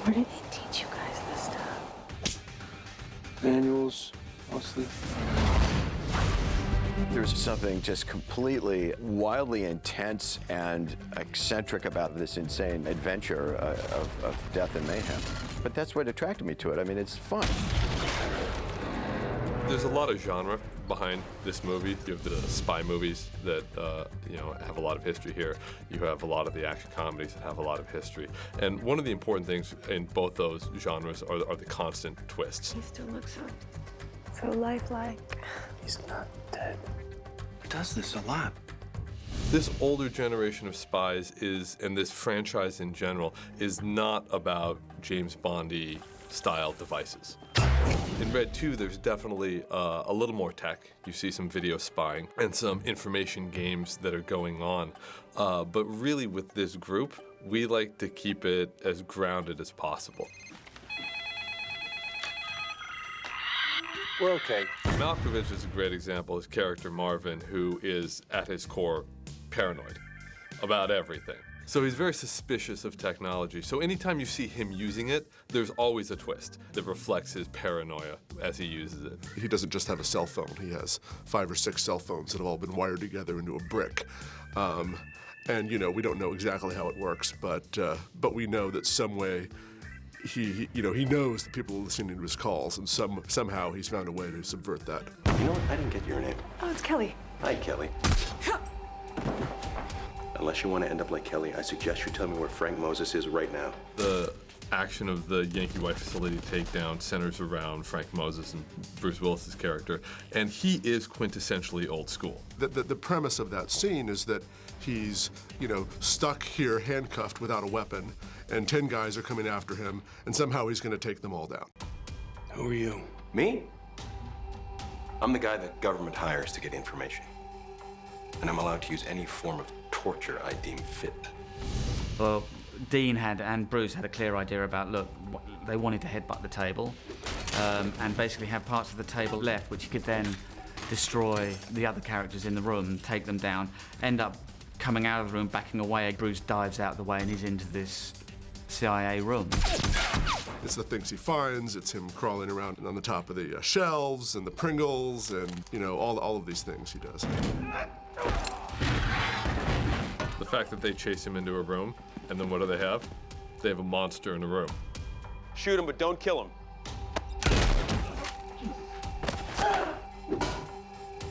Where did they teach you guys this stuff? Manuals, mostly. There's something just completely wildly intense and eccentric about this insane adventure of death and mayhem. But that's what attracted me to it. I mean, it's fun. There's a lot of genre behind this movie. You have the spy movies that have a lot of history here. You have a lot of the action comedies that have a lot of history. And one of the important things in both those genres are the constant twists. He still looks so lifelike. He's not dead. He does this a lot. This older generation of spies and this franchise in general, is not about James Bond-y style devices. In Red 2, there's definitely a little more tech. You see some video spying and some information games that are going on. But really with this group, we like to keep it as grounded as possible. We're okay. Malkovich is a great example, his character Marvin, who is at his core paranoid about everything. So he's very suspicious of technology. So anytime you see him using it, there's always a twist that reflects his paranoia as he uses it. He doesn't just have a cell phone. He has 5 or 6 cell phones that have all been wired together into a brick. And we don't know exactly how it works, but we know that some way he knows that people are listening to his calls, and somehow he's found a way to subvert that. You know what? I didn't get your name. Oh, it's Kelly. Hi, Kelly. Unless you want to end up like Kelly, I suggest you tell me where Frank Moses is right now. The action of the Yankee White facility takedown centers around Frank Moses and Bruce Willis's character, and he is quintessentially old school. The premise of that scene is that he's, stuck here, handcuffed without a weapon, and 10 guys are coming after him, and somehow he's going to take them all down. Who are you? Me? I'm the guy the government hires to get information. And I'm allowed to use any form of torture I deem fit. Well, Dean and Bruce had a clear idea about, look, they wanted to headbutt the table and basically have parts of the table left, which you could then destroy the other characters in the room, take them down, end up coming out of the room, backing away. Bruce dives out of the way and he's into this CIA room. It's the things he finds, it's him crawling around on the top of the shelves and the Pringles and, all of these things he does. The fact that they chase him into a room, and then what do they have? They have a monster in the room. Shoot him, but don't kill him.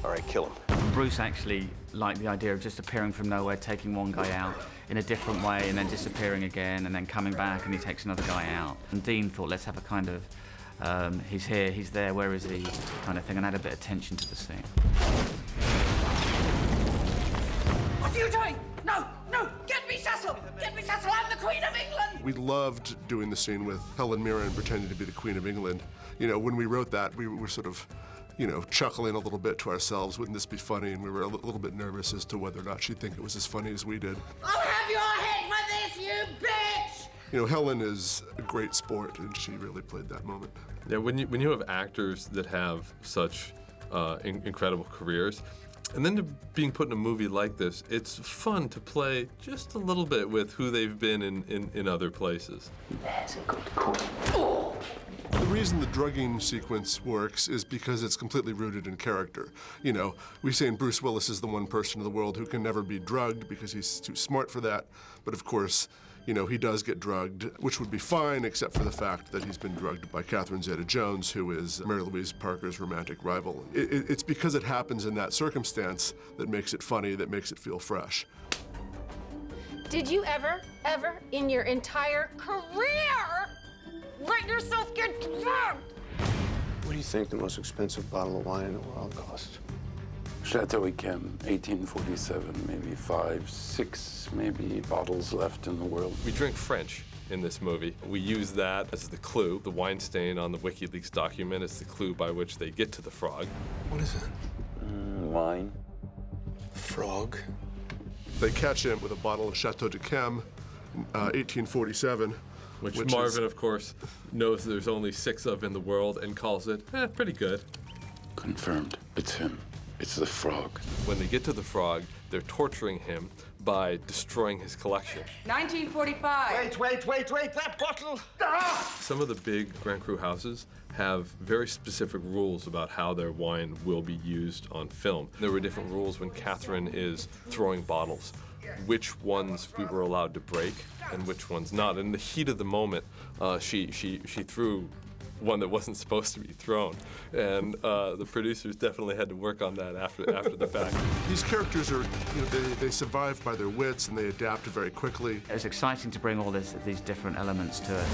All right, kill him. Bruce actually liked the idea of just appearing from nowhere, taking one guy out in a different way, and then disappearing again, and then coming back, and he takes another guy out. And Dean thought, let's have a kind of, he's here, he's there, where is he, kind of thing, and add a bit of tension to the scene. What are you doing? No! Get me Cecil! Get me Cecil! I'm the Queen of England! We loved doing the scene with Helen Mirren pretending to be the Queen of England. When we wrote that, we were sort of, chuckling a little bit to ourselves, wouldn't this be funny? And we were a little bit nervous as to whether or not she'd think it was as funny as we did. I'll have your head for this, you bitch! Helen is a great sport, and she really played that moment. Yeah, when you have actors that have such incredible careers, and then being put in a movie like this, it's fun to play just a little bit with who they've been in other places. There's a good call. The reason the drugging sequence works is because it's completely rooted in character. We say Bruce Willis is the one person in the world who can never be drugged because he's too smart for that. But of course, he does get drugged, which would be fine except for the fact that he's been drugged by Catherine Zeta-Jones, who is Mary-Louise Parker's romantic rival. It's because it happens in that circumstance that makes it funny, that makes it feel fresh. Did you ever, in your entire career, let yourself get drugged? What do you think the most expensive bottle of wine in the world costs? Chateau Yquem, 1847, maybe 5, 6, maybe bottles left in the world. We drink French in this movie. We use that as the clue. The wine stain on the WikiLeaks document is the clue by which they get to the frog. What is it? Wine. Frog? They catch him with a bottle of Chateau Yquem, 1847. Which Marvin, of course, knows there's only 6 of in the world and calls it, pretty good. Confirmed. It's him. It's the frog. When they get to the frog, they're torturing him by destroying his collection. 1945. Wait, that bottle! Some of the big Grand Cru houses have very specific rules about how their wine will be used on film. There were different rules when Catherine is throwing bottles, which ones we were allowed to break and which ones not. In the heat of the moment, she threw one that wasn't supposed to be thrown, and the producers definitely had to work on that after the fact. These characters are, they survive by their wits and they adapt very quickly. It was exciting to bring all these different elements to it.